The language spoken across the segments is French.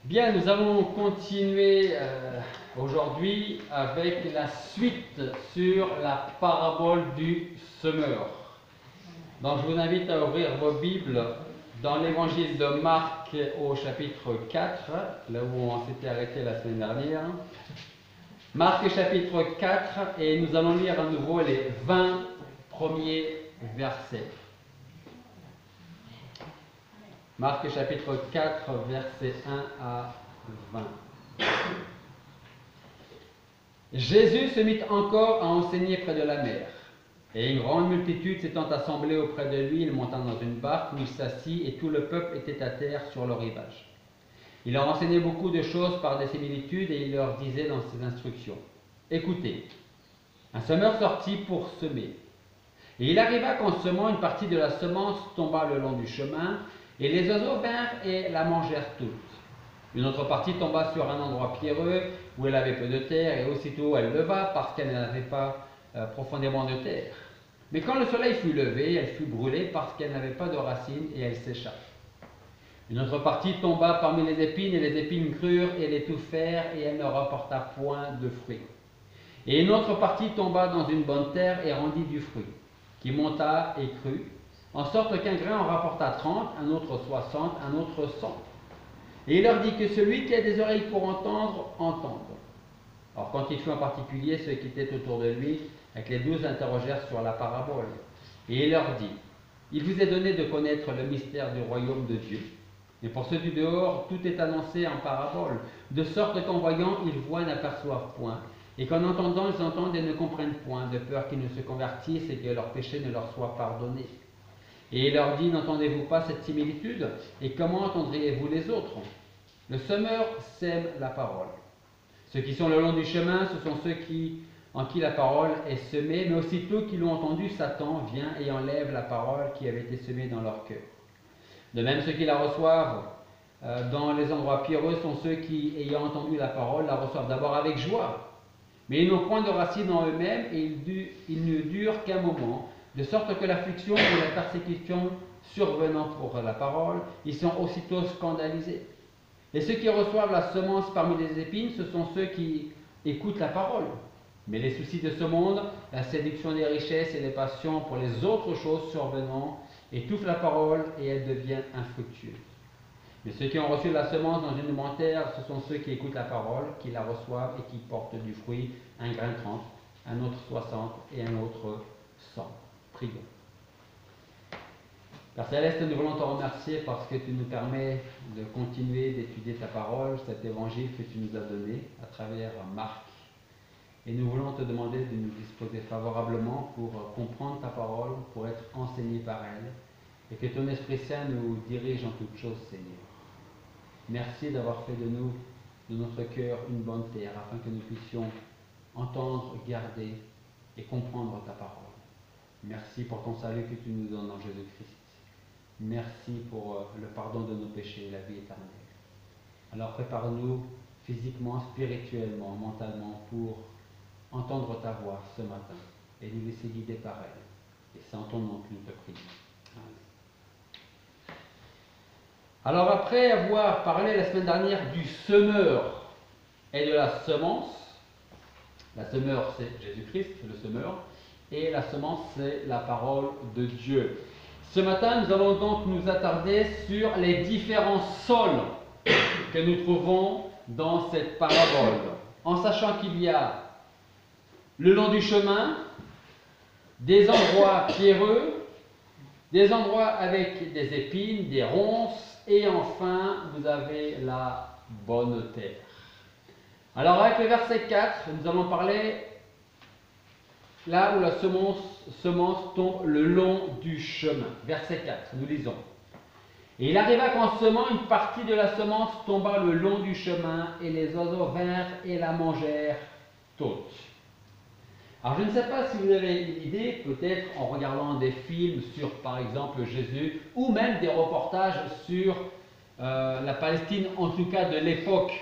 Bien, nous allons continuer aujourd'hui avec la suite sur la parabole du semeur. Donc je vous invite à ouvrir vos Bibles dans l'évangile de Marc au chapitre 4, là où on s'était arrêté la semaine dernière. Marc chapitre 4, et nous allons lire à nouveau les 20 premiers versets. Marc chapitre 4, versets 1 à 20. Jésus se mit encore à enseigner près de la mer. Et une grande multitude s'étant assemblée auprès de lui, il monta dans une barque où il s'assit, et tout le peuple était à terre sur le rivage. Il leur enseignait beaucoup de choses par des similitudes, et il leur disait dans ses instructions: Écoutez, un semeur sortit pour semer. Et il arriva qu'en semant, une partie de la semence tomba le long du chemin, et les oiseaux vinrent et la mangèrent toute. Une autre partie tomba sur un endroit pierreux, où elle avait peu de terre, et aussitôt elle leva, parce qu'elle n'avait pas profondément de terre. Mais quand le soleil fut levé, elle fut brûlée, parce qu'elle n'avait pas de racines, et elle sécha. Une autre partie tomba parmi les épines, et les épines crurent et l'étouffèrent, et elle ne rapporta point de fruits. Et une autre partie tomba dans une bonne terre, et rendit du fruit, qui monta et crut, en sorte qu'un grain en rapporta 30, un autre 60, un autre 100. Et il leur dit que celui qui a des oreilles pour entendre, entende. Or, quand il fut en particulier ceux qui étaient autour de lui, avec les 12 interrogèrent sur la parabole. Et il leur dit: Il vous est donné de connaître le mystère du royaume de Dieu. Mais pour ceux du dehors, tout est annoncé en parabole, de sorte qu'en voyant, ils voient, n'aperçoivent point, et qu'en entendant, ils entendent et ne comprennent point, de peur qu'ils ne se convertissent et que leurs péchés ne leur soient pardonnés. Et il leur dit: N'entendez-vous pas cette similitude? Et comment entendriez-vous les autres? Le semeur sème la parole. Ceux qui sont le long du chemin, ce sont ceux en qui la parole est semée, mais aussitôt qu'ils l'ont entendue, Satan vient et enlève la parole qui avait été semée dans leur cœur. De même, ceux qui la reçoivent dans les endroits pierreux sont ceux qui, ayant entendu la parole, la reçoivent d'abord avec joie. Mais ils n'ont point de racines en eux-mêmes, et ils ne durent qu'un moment, de sorte que l'affliction ou la persécution survenant pour la parole, ils sont aussitôt scandalisés. Et ceux qui reçoivent la semence parmi les épines, ce sont ceux qui écoutent la parole. Mais les soucis de ce monde, la séduction des richesses et les passions pour les autres choses survenant, étouffent la parole et elle devient infructueuse. Mais ceux qui ont reçu la semence dans une bonne terre, ce sont ceux qui écoutent la parole, qui la reçoivent et qui portent du fruit, un grain 30, un autre 60 et un autre 100. Prions. Père Céleste, nous voulons te remercier parce que tu nous permets de continuer d'étudier ta parole, cet évangile que tu nous as donné à travers Marc. Et nous voulons te demander de nous disposer favorablement pour comprendre ta parole, pour être enseignés par elle, et que ton Esprit Saint nous dirige en toutes choses, Seigneur. Merci d'avoir fait de nous, de notre cœur, une bonne terre, afin que nous puissions entendre, garder et comprendre ta parole. Merci pour ton salut que tu nous donnes en Jésus-Christ. Merci pour le pardon de nos péchés et la vie éternelle. Alors prépare-nous physiquement, spirituellement, mentalement pour entendre ta voix ce matin et nous laisser guider par elle. Et c'est en ton nom que nous te prions. Amen. Alors après avoir parlé la semaine dernière du semeur et de la semence, la semeur c'est Jésus-Christ, le semeur, et la semence c'est la parole de Dieu. Ce matin, nous allons donc nous attarder sur les différents sols que nous trouvons dans cette parabole, en sachant qu'il y a le long du chemin, des endroits pierreux, des endroits avec des épines, des ronces, et enfin, vous avez la bonne terre. Alors avec le verset 4, nous allons parler là où la semence tombe le long du chemin. Verset 4, nous lisons. Et il arriva qu'en semant, une partie de la semence tomba le long du chemin, et les oiseaux vinrent et la mangèrent toute. Alors je ne sais pas si vous avez une idée, peut-être en regardant des films sur par exemple Jésus, ou même des reportages sur la Palestine, en tout cas de l'époque.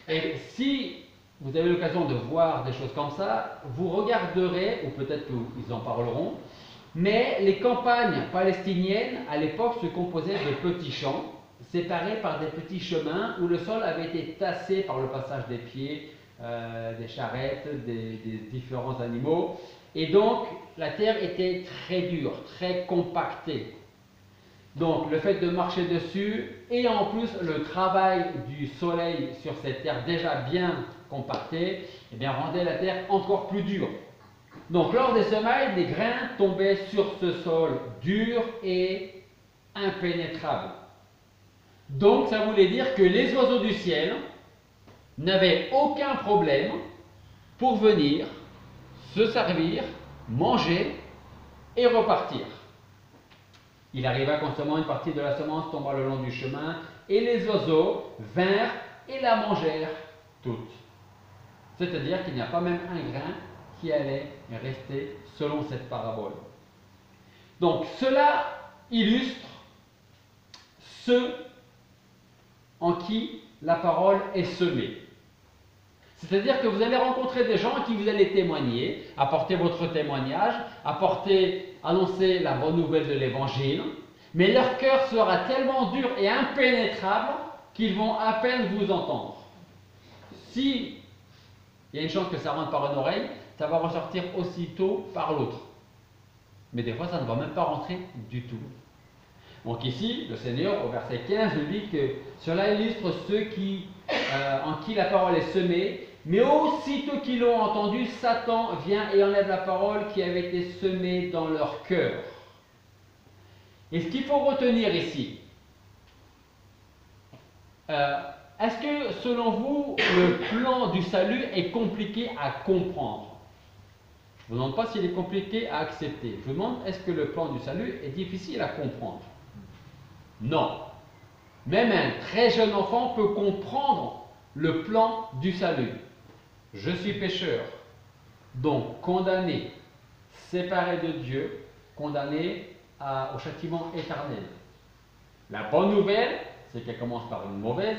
Et si vous avez l'occasion de voir des choses comme ça, vous regarderez, ou peut-être qu'ils en parleront, mais les campagnes palestiniennes à l'époque se composaient de petits champs séparés par des petits chemins où le sol avait été tassé par le passage des pieds, des charrettes, des différents animaux. Et donc, la terre était très dure, très compactée. Donc, le fait de marcher dessus et en plus le travail du soleil sur cette terre déjà bien compactée, eh bien, rendait la terre encore plus dure. Donc, lors des semailles, les grains tombaient sur ce sol dur et impénétrable. Donc, ça voulait dire que les oiseaux du ciel n'avaient aucun problème pour venir se servir, manger et repartir. Il arriva qu'en semant, une partie de la semence tomba le long du chemin, et les oiseaux vinrent et la mangèrent toute. C'est-à-dire qu'il n'y a pas même un grain qui allait rester selon cette parabole. Donc cela illustre ceux en qui la parole est semée. C'est-à-dire que vous allez rencontrer des gens à qui vous allez témoigner, apporter votre témoignage, annoncer la bonne nouvelle de l'évangile, mais leur cœur sera tellement dur et impénétrable qu'ils vont à peine vous entendre. Si il y a une chance que ça rentre par une oreille, ça va ressortir aussitôt par l'autre. Mais des fois, ça ne va même pas rentrer du tout. Donc ici, le Seigneur, au verset 15, nous dit que cela illustre ceux en qui la parole est semée, mais aussitôt qu'ils l'ont entendu, Satan vient et enlève la parole qui avait été semée dans leur cœur. Et ce qu'il faut retenir ici, est-ce que selon vous, le plan du salut est compliqué à comprendre? Je ne vous demande pas s'il est compliqué à accepter. Je vous demande, est-ce que le plan du salut est difficile à comprendre? Non. Même un très jeune enfant peut comprendre le plan du salut. Je suis pécheur, donc condamné, séparé de Dieu, condamné au châtiment éternel. La bonne nouvelle, c'est qu'elle commence par une mauvaise.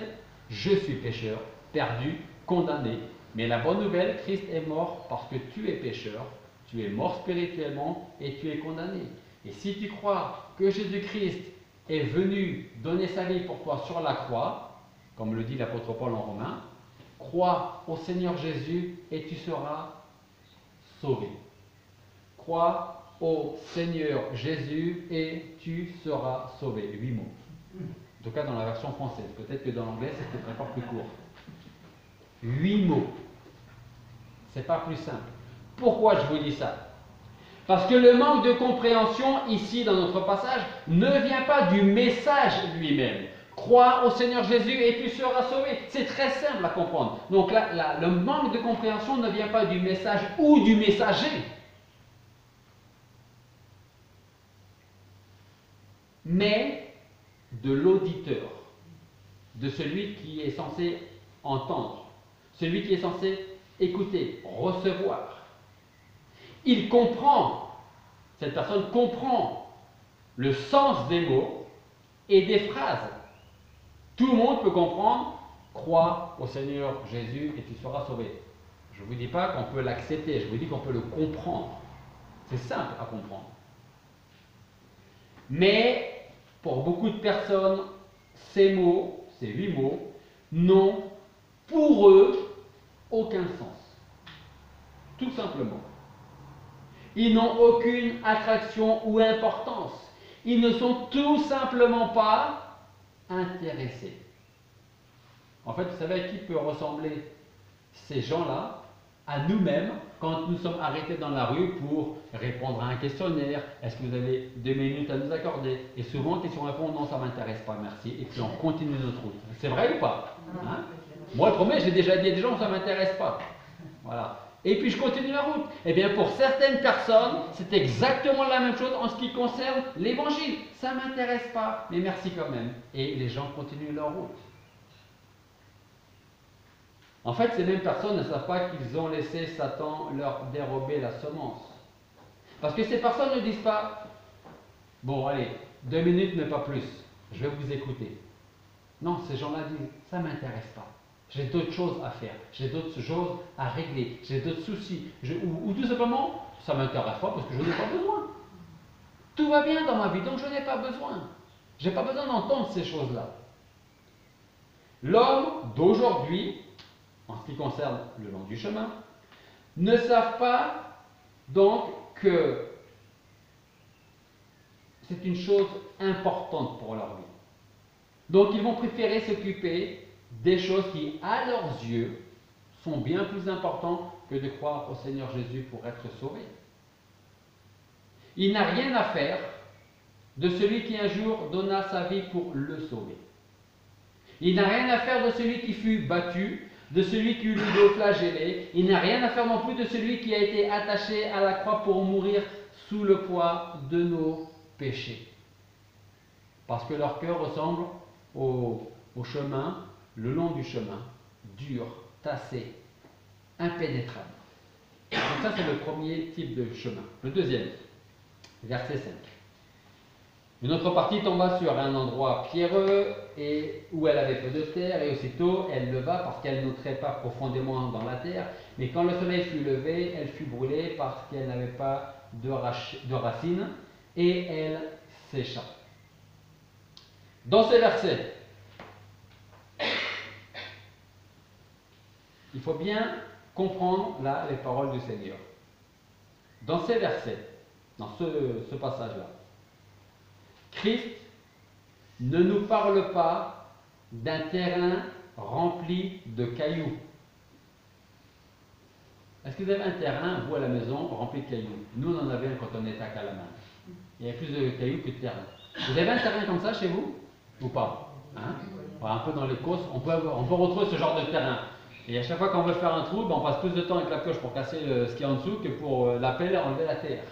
Je suis pécheur, perdu, condamné. Mais la bonne nouvelle, Christ est mort parce que tu es pécheur, tu es mort spirituellement et tu es condamné. Et si tu crois que Jésus-Christ est venu donner sa vie pour toi sur la croix, comme le dit l'apôtre Paul en Romains, crois au Seigneur Jésus et tu seras sauvé. Crois au Seigneur Jésus et tu seras sauvé. 8 mots. En tout cas dans la version française. Peut-être que dans l'anglais c'est peut-être encore plus court. 8 mots. C'est pas plus simple. Pourquoi je vous dis ça? Parce que le manque de compréhension ici dans notre passage ne vient pas du message lui-même. Crois au Seigneur Jésus et tu seras sauvé. C'est très simple à comprendre. Donc là, le manque de compréhension ne vient pas du message ou du messager. Mais de l'auditeur, de celui qui est censé entendre, celui qui est censé écouter, recevoir. Il comprend, cette personne comprend le sens des mots et des phrases. Tout le monde peut comprendre, crois au Seigneur Jésus et tu seras sauvé. Je ne vous dis pas qu'on peut l'accepter, je vous dis qu'on peut le comprendre. C'est simple à comprendre. Mais pour beaucoup de personnes, ces mots, ces 8 mots, n'ont pour eux aucun sens. Tout simplement. Ils n'ont aucune attraction ou importance. Ils ne sont tout simplement pas intéressés. En fait, vous savez à qui peut ressembler ces gens-là? À nous-mêmes, quand nous sommes arrêtés dans la rue pour répondre à un questionnaire. Est-ce que vous avez 2 minutes à nous accorder? Et souvent, question répond non, ça ne m'intéresse pas, merci. Et puis on continue notre route. C'est vrai ou pas? Hein? Moi, le premier, j'ai déjà dit à des gens, ça ne m'intéresse pas. Voilà. Et puis je continue la route. Eh bien, pour certaines personnes, c'est exactement la même chose en ce qui concerne l'évangile. Ça ne m'intéresse pas, mais merci quand même. Et les gens continuent leur route. En fait, ces mêmes personnes ne savent pas qu'ils ont laissé Satan leur dérober la semence. Parce que ces personnes ne disent pas, bon, allez, 2 minutes, mais pas plus. Je vais vous écouter. Non, ces gens-là disent, ça ne m'intéresse pas. J'ai d'autres choses à faire, j'ai d'autres choses à régler, j'ai d'autres soucis. Ou tout simplement, ça ne m'intéresse pas parce que je n'ai pas besoin. Tout va bien dans ma vie, donc je n'ai pas besoin. Je n'ai pas besoin d'entendre ces choses-là. L'homme d'aujourd'hui, en ce qui concerne le long du chemin, ne savent pas donc que c'est une chose importante pour leur vie. Donc ils vont préférer s'occuper des choses qui, à leurs yeux, sont bien plus importantes que de croire au Seigneur Jésus pour être sauvé. Il n'a rien à faire de celui qui un jour donna sa vie pour le sauver. Il n'a rien à faire de celui qui fut battu, de celui qui eut le dos flagellé. Il n'a rien à faire non plus de celui qui a été attaché à la croix pour mourir sous le poids de nos péchés. Parce que leur cœur ressemble au chemin, le long du chemin, dur, tassé, impénétrable. Donc ça, c'est le premier type de chemin. Le deuxième, verset 5. Une autre partie tomba sur un endroit pierreux et où elle avait peu de terre, et aussitôt elle leva parce qu'elle n'entrait pas profondément dans la terre. Mais quand le soleil fut levé, elle fut brûlée parce qu'elle n'avait pas de racines, et elle sécha. Dans ces versets, il faut bien comprendre là les paroles du Seigneur. Dans ces versets, dans ce passage-là, Christ ne nous parle pas d'un terrain rempli de cailloux. Est-ce que vous avez un terrain, vous à la maison, rempli de cailloux? Nous, on en avait un quand on était à Calamar. Il y avait plus de cailloux que de terrain. Vous avez un terrain comme ça chez vous? Ou pas? Hein? Un peu dans les courses, on peut retrouver ce genre de terrain. Et à chaque fois qu'on veut faire un trou, on passe plus de temps avec la pioche pour casser ce qu'il y a en dessous que pour la pelle enlever la terre.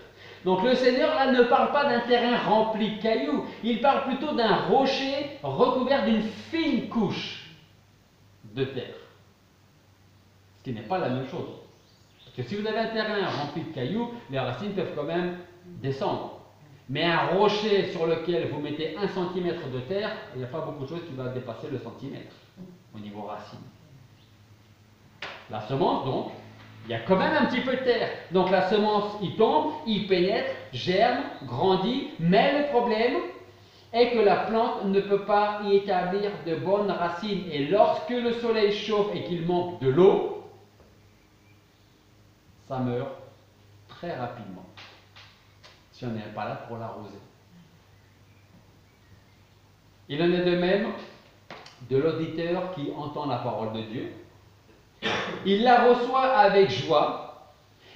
Donc le Seigneur là ne parle pas d'un terrain rempli de cailloux, il parle plutôt d'un rocher recouvert d'une fine couche de terre. Ce qui n'est pas la même chose. Parce que si vous avez un terrain rempli de cailloux, les racines peuvent quand même descendre. Mais un rocher sur lequel vous mettez 1 cm de terre, il n'y a pas beaucoup de choses qui va dépasser le centimètre au niveau racine. La semence donc, il y a quand même un petit peu de terre. Donc la semence, il tombe, il pénètre, germe, grandit, mais le problème est que la plante ne peut pas y établir de bonnes racines. Et lorsque le soleil chauffe et qu'il manque de l'eau, ça meurt très rapidement, si on n'est pas là pour l'arroser. Il en est de même de l'auditeur qui entend la parole de Dieu. Il la reçoit avec joie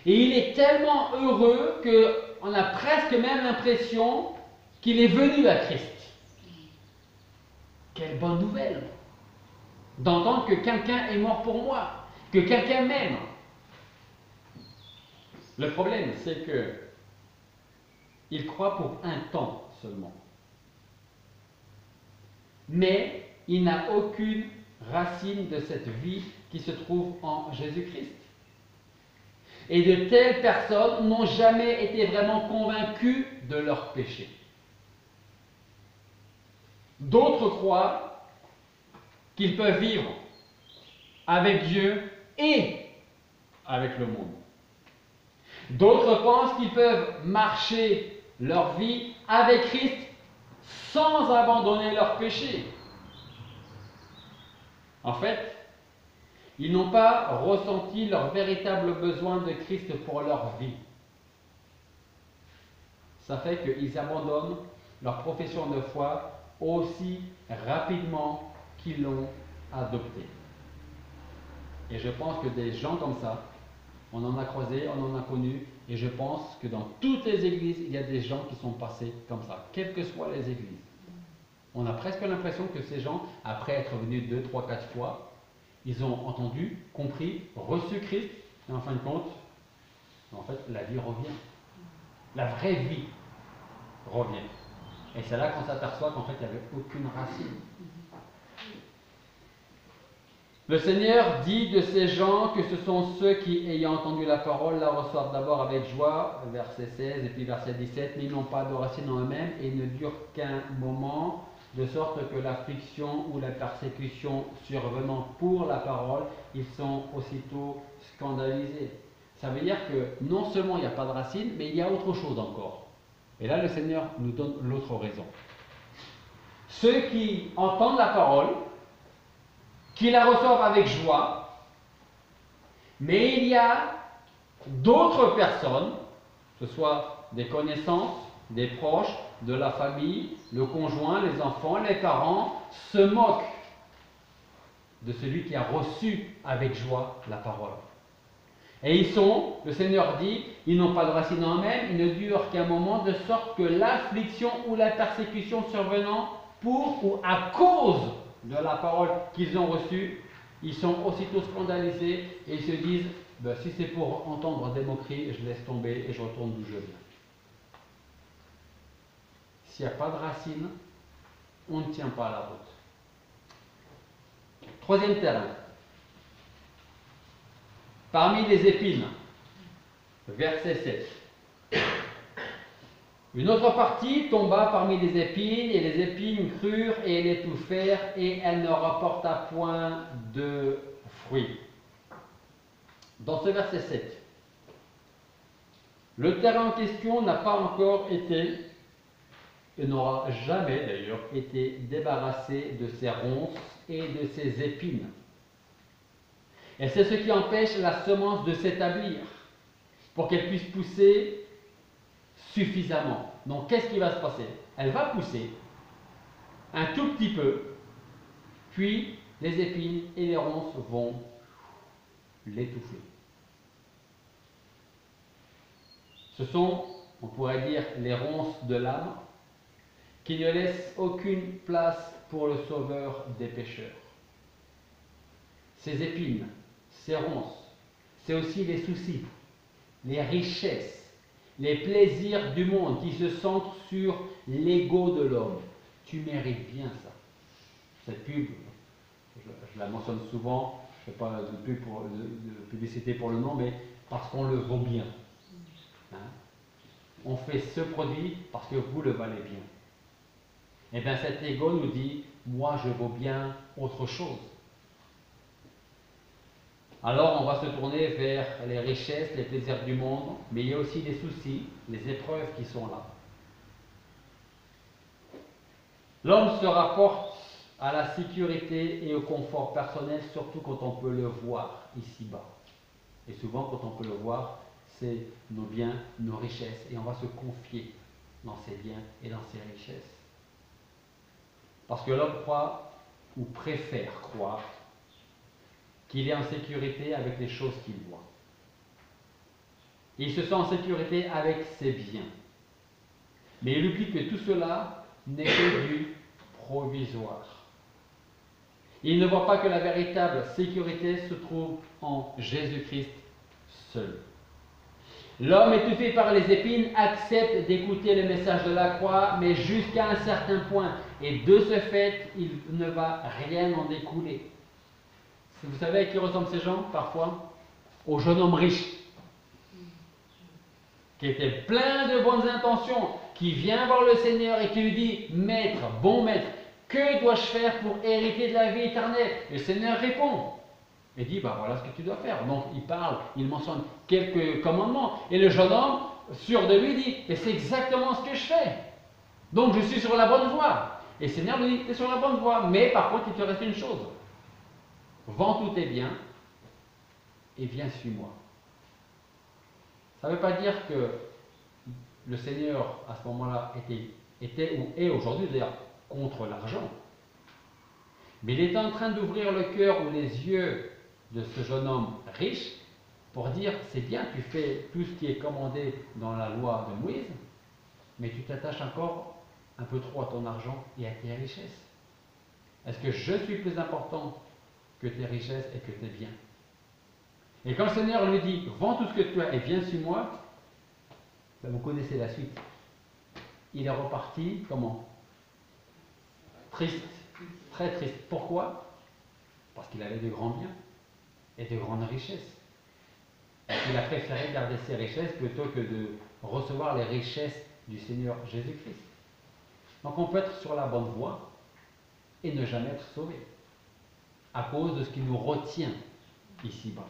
et il est tellement heureux qu'on a presque même l'impression qu'il est venu à Christ. Quelle bonne nouvelle d'entendre que quelqu'un est mort pour moi, que quelqu'un m'aime. Le problème, c'est que il croit pour un temps seulement. Mais il n'a aucune racine de cette vie qui se trouve en Jésus-Christ. Et de telles personnes n'ont jamais été vraiment convaincues de leur péché. D'autres croient qu'ils peuvent vivre avec Dieu et avec le monde. D'autres pensent qu'ils peuvent marcher leur vie avec Christ sans abandonner leur péché. En fait, ils n'ont pas ressenti leur véritable besoin de Christ pour leur vie. Ça fait qu'ils abandonnent leur profession de foi aussi rapidement qu'ils l'ont adoptée. Et je pense que des gens comme ça, on en a croisé, on en a connu, et je pense que dans toutes les églises, il y a des gens qui sont passés comme ça, quelles que soient les églises. On a presque l'impression que ces gens, après être venus 2, 3, 4 fois, ils ont entendu, compris, reçu Christ, et en fin de compte, en fait, la vie revient. La vraie vie revient. Et c'est là qu'on s'aperçoit qu'en fait, il n'y avait aucune racine. Le Seigneur dit de ces gens que ce sont ceux qui, ayant entendu la parole, la reçoivent d'abord avec joie, verset 16, et puis verset 17, mais ils n'ont pas de racine en eux-mêmes et ne durent qu'un moment, de sorte que l'affliction ou la persécution survenant pour la parole, ils sont aussitôt scandalisés. Ça veut dire que non seulement il n'y a pas de racine, mais il y a autre chose encore. Et là, le Seigneur nous donne l'autre raison. Ceux qui entendent la parole, qui la reçoivent avec joie, mais il y a d'autres personnes, que ce soit des connaissances, des proches, de la famille, le conjoint, les enfants, les parents, se moquent de celui qui a reçu avec joie la parole. Et ils sont, le Seigneur dit, ils n'ont pas de racine en eux-mêmes, ils ne durent qu'un moment, de sorte que l'affliction ou la persécution survenant pour ou à cause de la parole qu'ils ont reçue, ils sont aussitôt scandalisés et ils se disent, ben, si c'est pour entendre des moqueries, je laisse tomber et je retourne d'où je viens. S'il n'y a pas de racine, on ne tient pas la route. Troisième terrain. Parmi les épines, verset 7. Une autre partie tomba parmi les épines, et les épines crurent et l'étouffèrent, et elle ne rapporta point de fruits. Dans ce verset 7, le terrain en question n'a pas encore été, et n'aura jamais d'ailleurs été débarrassé de ses ronces et de ses épines. Et c'est ce qui empêche la semence de s'établir, pour qu'elle puisse pousser suffisamment. Donc qu'est-ce qui va se passer? Elle va pousser un tout petit peu, puis les épines et les ronces vont l'étouffer. Ce sont, on pourrait dire, les ronces de l'âme qui ne laissent aucune place pour le Sauveur des pécheurs. Ces épines, ces ronces, c'est aussi les soucis, les richesses, les plaisirs du monde qui se centrent sur l'ego de l'homme. Tu mérites bien ça. Cette pub, je la mentionne souvent, je ne fais pas de publicité pour le nom, mais parce qu'on le vaut bien. Hein? On fait ce produit parce que vous le valez bien. Et bien cet ego nous dit, moi je vaux bien autre chose. Alors on va se tourner vers les richesses, les plaisirs du monde, mais il y a aussi les soucis, les épreuves qui sont là. L'homme se rapporte à la sécurité et au confort personnel, surtout quand on peut le voir ici-bas. Et souvent quand on peut le voir, c'est nos biens, nos richesses, et on va se confier dans ces biens et dans ces richesses. Parce que l'homme croit, ou préfère croire, qu'il est en sécurité avec les choses qu'il voit. Il se sent en sécurité avec ses biens. Mais il oublie que tout cela n'est que du provisoire. Il ne voit pas que la véritable sécurité se trouve en Jésus-Christ seul. L'homme étouffé par les épines accepte d'écouter le message de la croix, mais jusqu'à un certain point. Et de ce fait, il ne va rien en découler. Vous savez à qui ressemblent ces gens, parfois? Au jeune homme riche, qui était plein de bonnes intentions, qui vient voir le Seigneur et qui lui dit, Maître, bon maître, que dois-je faire pour hériter de la vie éternelle? Et le Seigneur répond, et dit, voilà ce que tu dois faire. Donc il parle, il mentionne quelques commandements, et le jeune homme, sûr de lui, dit, et c'est exactement ce que je fais. Donc je suis sur la bonne voie. Et le Seigneur lui dit, tu es sur la bonne voie, mais par contre il te reste une chose. Vends tous tes biens et viens suis-moi. Ça ne veut pas dire que le Seigneur, à ce moment-là, était ou est aujourd'hui d'ailleurs contre l'argent. Mais il est en train d'ouvrir le cœur ou les yeux de ce jeune homme riche pour dire, c'est bien, tu fais tout ce qui est commandé dans la loi de Moïse, mais tu t'attaches encore un peu trop à ton argent et à tes richesses. Est-ce que je suis plus important que tes richesses et que tes biens? Et quand le Seigneur lui dit, vends tout ce que tu as et viens sur moi, ben vous connaissez la suite. Il est reparti, comment? Triste, très triste. Pourquoi? Parce qu'il avait de grands biens et de grandes richesses. Et qu'il a préféré garder ses richesses plutôt que de recevoir les richesses du Seigneur Jésus-Christ. Donc on peut être sur la bonne voie et ne jamais être sauvé à cause de ce qui nous retient ici-bas.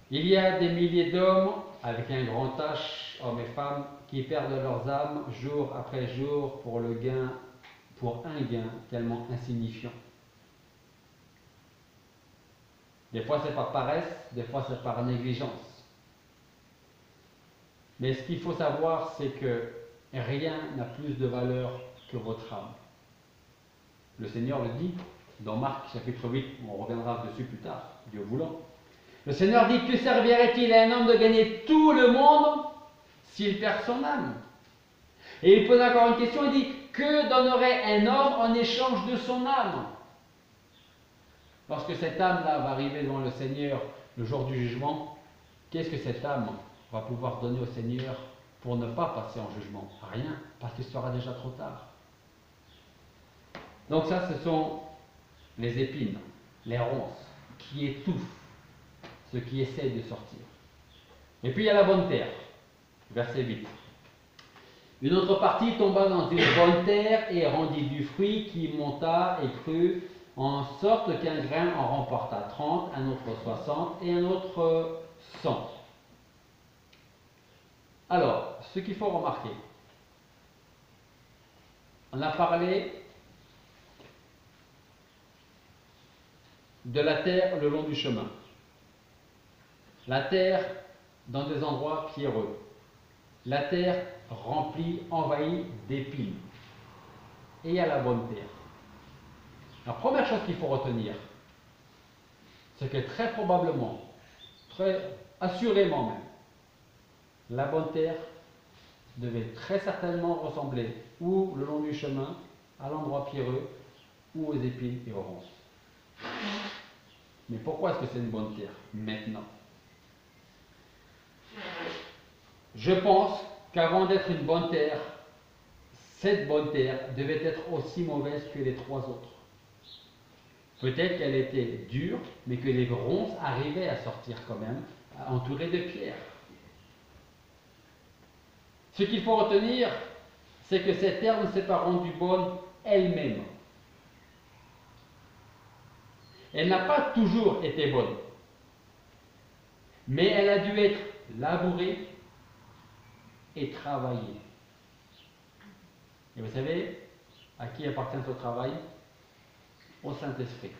Il y a des milliers d'hommes, avec un grand H, hommes et femmes, qui perdent leurs âmes jour après jour pour le gain pour un gain tellement insignifiant. Des fois c'est par paresse, des fois c'est par négligence. Mais ce qu'il faut savoir, c'est que rien n'a plus de valeur que votre âme. Le Seigneur le dit dans Marc chapitre 8, on reviendra dessus plus tard, Dieu voulant. Le Seigneur dit: que servirait-il à un homme de gagner tout le monde s'il perd son âme? Et il pose encore une question, il dit: que donnerait un homme en échange de son âme? Lorsque cette âme-là va arriver devant le Seigneur le jour du jugement, qu'est-ce que cette âme va pouvoir donner au Seigneur pour ne pas passer en jugement? Rien, parce qu'il sera déjà trop tard. Donc ça, ce sont les épines, les ronces, qui étouffent ce qui essaie de sortir. Et puis il y a la bonne terre, verset 8. Une autre partie tomba dans une bonne terre et rendit du fruit qui monta et crut, en sorte qu'un grain en remporta 30, un autre 60 et un autre 100. Alors, ce qu'il faut remarquer, on a parlé de la terre le long du chemin. La terre dans des endroits pierreux. La terre remplie, envahie d'épines. Et il y a la bonne terre. La première chose qu'il faut retenir, c'est que très probablement, très assurément même, la bonne terre devait très certainement ressembler ou le long du chemin, à l'endroit pierreux, ou aux épines et aux ronces. Mais pourquoi est-ce que c'est une bonne terre maintenant? Je pense qu'avant d'être une bonne terre, cette bonne terre devait être aussi mauvaise que les trois autres. Peut-être qu'elle était dure, mais que les ronces arrivaient à sortir quand même, entourées de pierres. Ce qu'il faut retenir, c'est que cette terre ne s'est pas rendue bonne elle-même. Elle n'a pas toujours été bonne, mais elle a dû être labourée et travaillée. Et vous savez, à qui appartient ce travail? Au Saint-Esprit.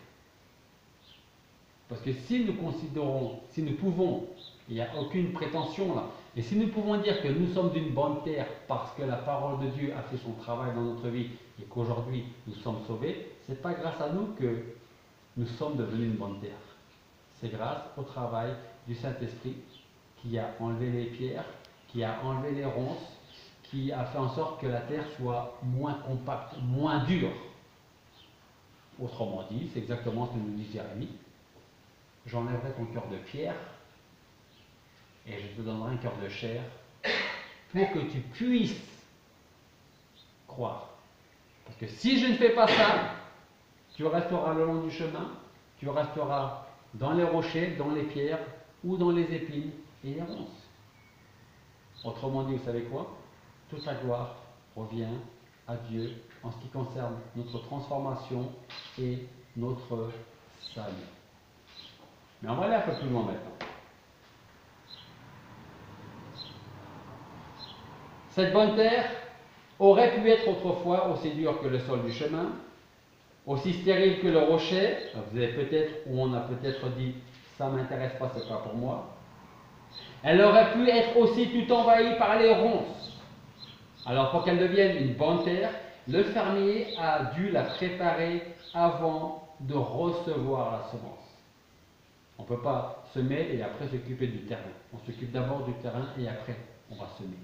Parce que si nous considérons, si nous pouvons, il n'y a aucune prétention là, et si nous pouvons dire que nous sommes d'une bonne terre parce que la parole de Dieu a fait son travail dans notre vie et qu'aujourd'hui nous sommes sauvés, ce n'est pas grâce à nous que nous sommes devenus une bonne terre. C'est grâce au travail du Saint-Esprit qui a enlevé les pierres, qui a enlevé les ronces, qui a fait en sorte que la terre soit moins compacte, moins dure. Autrement dit, c'est exactement ce que nous dit Jérémie: j'enlèverai ton cœur de pierre et je te donnerai un cœur de chair pour que tu puisses croire. Parce que si je ne fais pas ça, tu resteras le long du chemin, tu resteras dans les rochers, dans les pierres ou dans les épines et les ronces. Autrement dit, vous savez quoi? Toute la gloire revient à Dieu en ce qui concerne notre transformation et notre salut. Mais on va aller un peu plus loin maintenant. Cette bonne terre aurait pu être autrefois aussi dure que le sol du chemin, aussi stérile que le rocher. Vous avez peut-être, ou on a peut-être dit, ça ne m'intéresse pas, c'est pas pour moi. Elle aurait pu être aussi tout envahie par les ronces. Alors pour qu'elle devienne une bonne terre, le fermier a dû la préparer avant de recevoir la semence. On ne peut pas semer et après s'occuper du terrain. On s'occupe d'abord du terrain et après on va semer.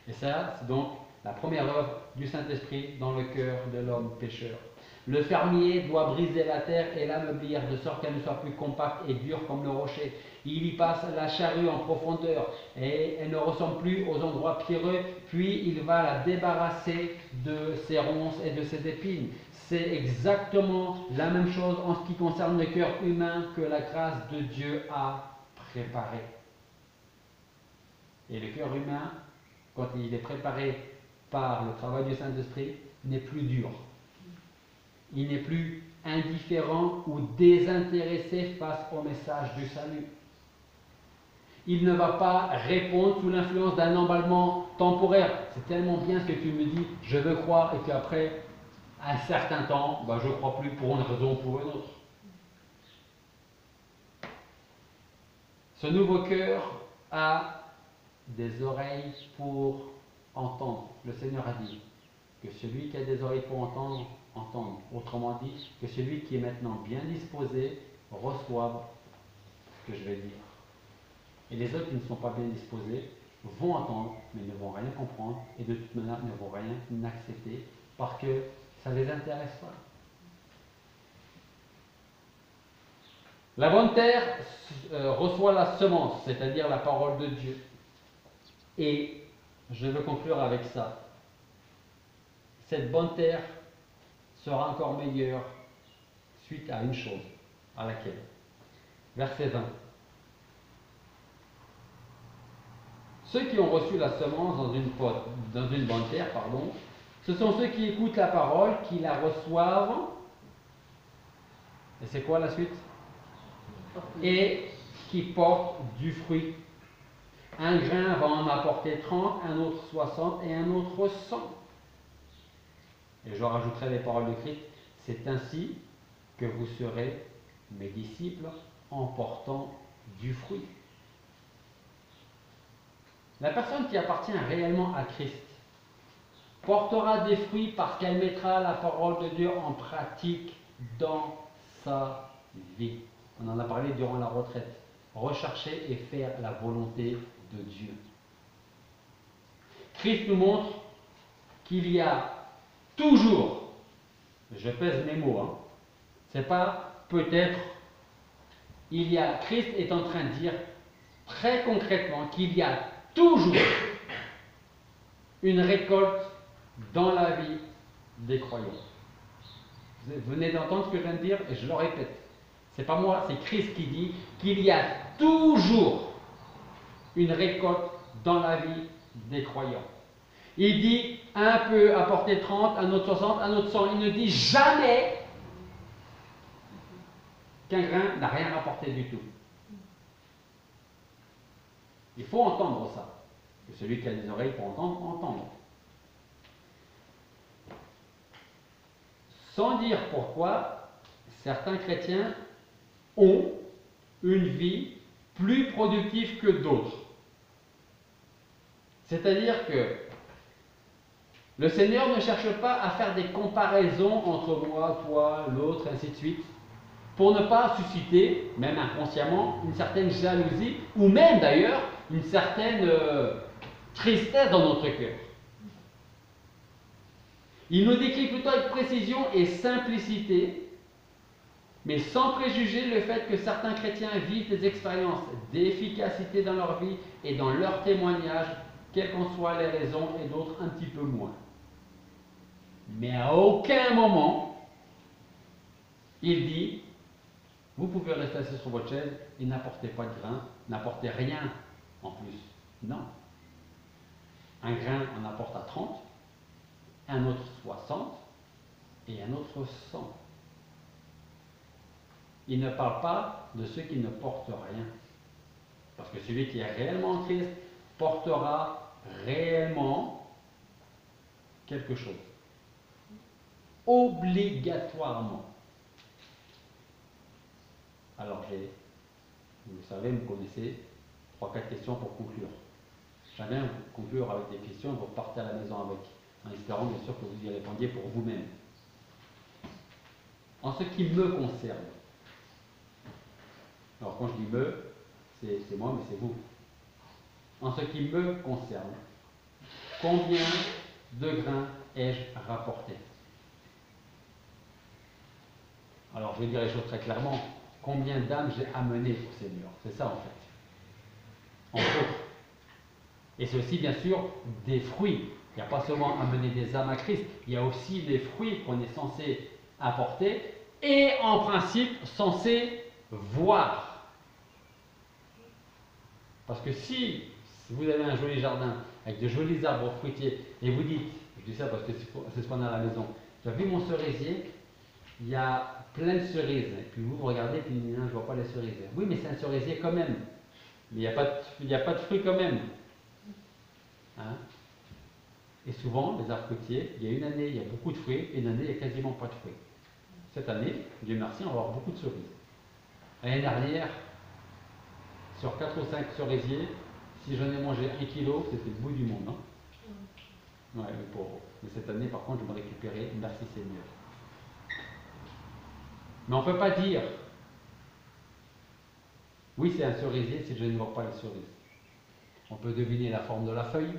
Et ça, c'est donc la première œuvre du Saint-Esprit dans le cœur de l'homme pécheur. Le fermier doit briser la terre et l'ameublir de sorte qu'elle ne soit plus compacte et dure comme le rocher. Il y passe la charrue en profondeur et elle ne ressemble plus aux endroits pierreux, puis il va la débarrasser de ses ronces et de ses épines. C'est exactement la même chose en ce qui concerne le cœur humain que la grâce de Dieu a préparé. Et le cœur humain, quand il est préparé par le travail du Saint-Esprit, n'est plus dur. Il n'est plus indifférent ou désintéressé face au message du salut. il ne va pas répondre sous l'influence d'un emballement temporaire. C'est tellement bien ce que tu me dis, je veux croire, et puis après, à un certain temps, je ne crois plus pour une raison ou pour une autre. Ce nouveau cœur a des oreilles pour entendre. Le Seigneur a dit que celui qui a des oreilles pour entendre, entende. Autrement dit, que celui qui est maintenant bien disposé reçoive ce que je vais dire. Et les autres qui ne sont pas bien disposés vont entendre, mais ne vont rien comprendre, et de toute manière ne vont rien accepter, parce que ça ne les intéresse pas. La bonne terre reçoit la semence, c'est-à-dire la parole de Dieu. Et je veux conclure avec ça. Cette bonne terre sera encore meilleure suite à une chose, à laquelle. Verset 20. Ceux qui ont reçu la semence dans une bonne terre, ce sont ceux qui écoutent la parole, qui la reçoivent. Et c'est quoi la suite? Et qui portent du fruit. Un grain va en apporter 30, un autre 60 et un autre 100. Et je rajouterai les paroles de Christ. C'est ainsi que vous serez mes disciples en portant du fruit. La personne qui appartient réellement à Christ portera des fruits parce qu'elle mettra la parole de Dieu en pratique dans sa vie. On en a parlé durant la retraite. Rechercher et faire la volonté de Dieu. Christ nous montre qu'il y a toujours, je pèse mes mots, c'est pas peut-être, Christ est en train de dire très concrètement qu'il y a toujours une récolte dans la vie des croyants. Vous venez d'entendre ce que je viens de dire et je le répète. C'est pas moi, c'est Christ qui dit qu'il y a toujours une récolte dans la vie des croyants. Il dit un peut apporter 30, un autre 60, un autre 100. Il ne dit jamais qu'un grain n'a rien rapporté du tout. Il faut entendre ça. Que celui qui a des oreilles pour entendre, entendre. Sans dire pourquoi certains chrétiens ont une vie plus productive que d'autres. C'est-à-dire que le Seigneur ne cherche pas à faire des comparaisons entre moi, toi, l'autre, ainsi de suite, pour ne pas susciter, même inconsciemment, une certaine jalousie, ou même d'ailleurs, une certaine tristesse dans notre cœur. Il nous décrit plutôt avec précision et simplicité, mais sans préjuger le fait que certains chrétiens vivent des expériences d'efficacité dans leur vie et dans leur témoignage, quelles qu'en soient les raisons, et d'autres un petit peu moins. Mais à aucun moment, il dit, vous pouvez rester assis sur votre chaise et n'apportez pas de grain, n'apportez rien en plus. Non. Un grain en apporte à 30, un autre 60 et un autre 100. Il ne parle pas de ceux qui ne portent rien. Parce que celui qui est réellement en Christ portera réellement quelque chose. Obligatoirement. Alors, vous savez, vous connaissez 3-4 questions pour conclure. J'aime bien conclure avec des questions, vous repartez à la maison avec, en espérant bien sûr que vous y répondiez pour vous-même. En ce qui me concerne, alors quand je dis me, c'est moi, mais c'est vous. En ce qui me concerne, combien de grains ai-je rapporté? Alors je vais dire les choses très clairement. Combien d'âmes j'ai amené au Seigneur? C'est ça en fait. Entre autres. Et c'est aussi bien sûr des fruits. Il n'y a pas seulement amener des âmes à Christ, il y a aussi les fruits qu'on est censé apporter et en principe censé voir. Parce que si vous avez un joli jardin avec de jolis arbres fruitiers et vous dites, je dis ça parce que c'est ce qu'on a à la maison, j'ai vu mon cerisier, il y a plein de cerises. Et puis vous regardez et puis non, je ne vois pas les cerisiers. Oui, mais c'est un cerisier quand même. Mais il n'y a pas de fruits quand même. Hein? Et souvent, les arbres fruitiers, il y a une année, il y a beaucoup de fruits, et une année, il n'y a quasiment pas de fruits. Cette année, Dieu merci, on va avoir beaucoup de cerises. L'année dernière, sur 4 ou 5 cerisiers, si j'en ai mangé 1 kilo, c'était le bout du monde. Hein? Ouais, le pauvre. Mais cette année, par contre, je vais me récupérer. Merci Seigneur. Mais on ne peut pas dire, oui, c'est un cerisier si je ne vois pas les cerises. On peut deviner la forme de la feuille,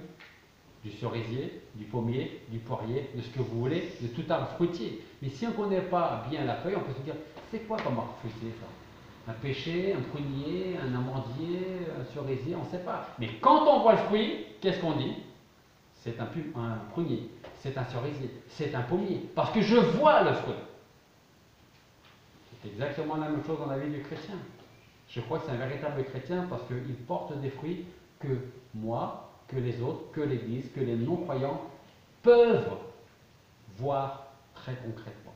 du cerisier, du pommier, du poirier, de ce que vous voulez, de tout arbre fruitier. Mais si on ne connaît pas bien la feuille, on peut se dire, c'est quoi comme arbre fruitier ça? Un pêcher, un prunier, un amandier, un cerisier, on ne sait pas. Mais quand on voit le fruit, qu'est-ce qu'on dit? C'est un prunier, c'est un cerisier, c'est un pommier, parce que je vois le fruit. C'est exactement la même chose dans la vie du chrétien. Je crois que c'est un véritable chrétien parce qu'il porte des fruits que moi, que les autres, que l'Église, que les non-croyants peuvent voir très concrètement.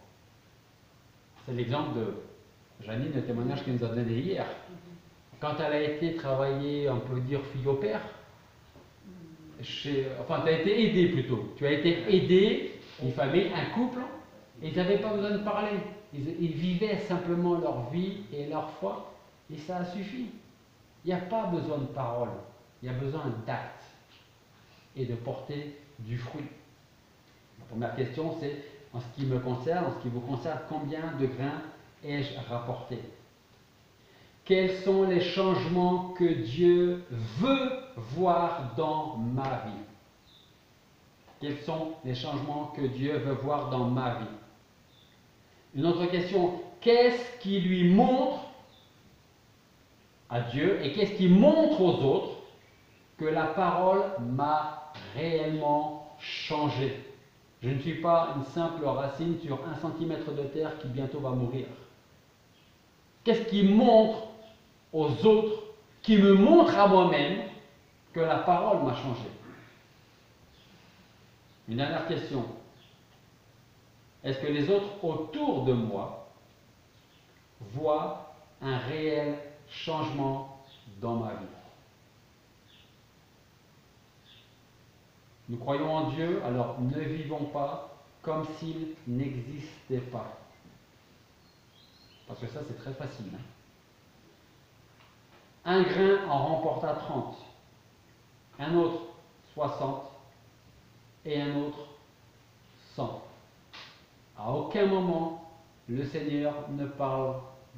C'est l'exemple de Janine, le témoignage qu'elle nous a donné hier. Quand elle a été travailler, on peut dire, fille au père, enfin, tu as été aidé plutôt. Tu as été aidé, une famille, un couple, et ils n'avaient pas besoin de parler. Ils vivaient simplement leur vie et leur foi, et ça a suffi. Il n'y a pas besoin de paroles, il y a besoin d'actes et de porter du fruit. La première question, c'est, en ce qui me concerne, en ce qui vous concerne, combien de grains ai-je rapporté? Quels sont les changements que Dieu veut voir dans ma vie? Quels sont les changements que Dieu veut voir dans ma vie? Une autre question, qu'est-ce qui lui montre à Dieu et qu'est-ce qui montre aux autres que la parole m'a réellement changé? Je ne suis pas une simple racine sur 1 centimètre de terre qui bientôt va mourir. Qu'est-ce qui montre aux autres, qui me montre à moi-même que la parole m'a changé? Une dernière question. Est-ce que les autres autour de moi voient un réel changement dans ma vie? Nous croyons en Dieu, alors ne vivons pas comme s'il n'existait pas. Parce que ça, c'est très facile. Hein? Un grain en remporta 30, un autre 60 et un autre 100. À aucun moment, le Seigneur ne parle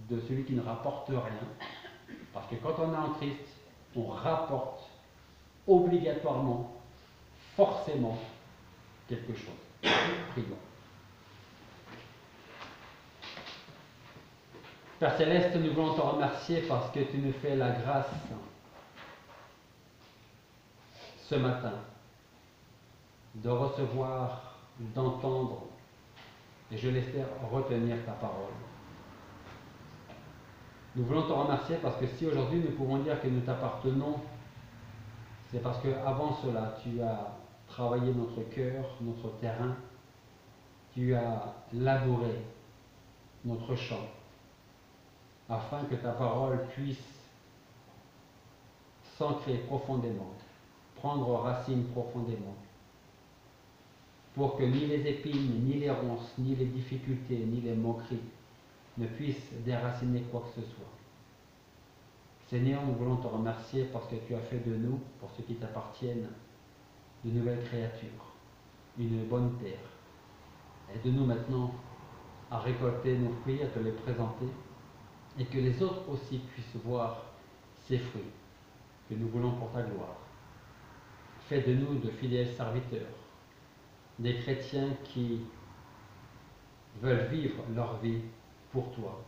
de celui qui ne rapporte rien. Parce que quand on est en Christ, on rapporte obligatoirement, forcément, quelque chose. Prions. Père Céleste, nous voulons te remercier parce que tu nous fais la grâce ce matin de recevoir, d'entendre et je l'espère retenir ta parole. Nous voulons te remercier parce que si aujourd'hui nous pouvons dire que nous t'appartenons, c'est parce qu'avant cela, tu as travaillé notre cœur, notre terrain, tu as labouré notre champ, afin que ta parole puisse s'ancrer profondément, prendre racine profondément, pour que ni les épines, ni les ronces, ni les difficultés, ni les moqueries ne puissent déraciner quoi que ce soit. Seigneur, nous voulons te remercier parce que tu as fait de nous, pour ceux qui t'appartiennent, de nouvelles créatures, une bonne terre. Aide-nous maintenant à récolter nos fruits, à te les présenter, et que les autres aussi puissent voir ces fruits que nous voulons pour ta gloire. Fais de nous de fidèles serviteurs, des chrétiens qui veulent vivre leur vie pour toi.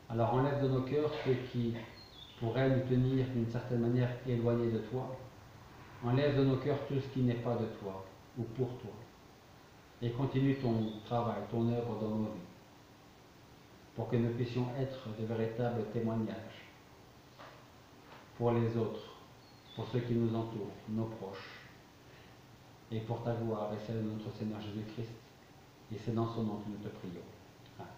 Alors enlève de nos cœurs ceux qui pourraient nous tenir d'une certaine manière éloignés de toi. Enlève de nos cœurs tout ce qui n'est pas de toi ou pour toi. Et continue ton travail, ton œuvre dans nos vies, pour que nous puissions être de véritables témoignages pour les autres, pour ceux qui nous entourent, nos proches, et pour ta gloire et celle de notre Seigneur Jésus-Christ. Et c'est dans son nom que nous te prions. Amen.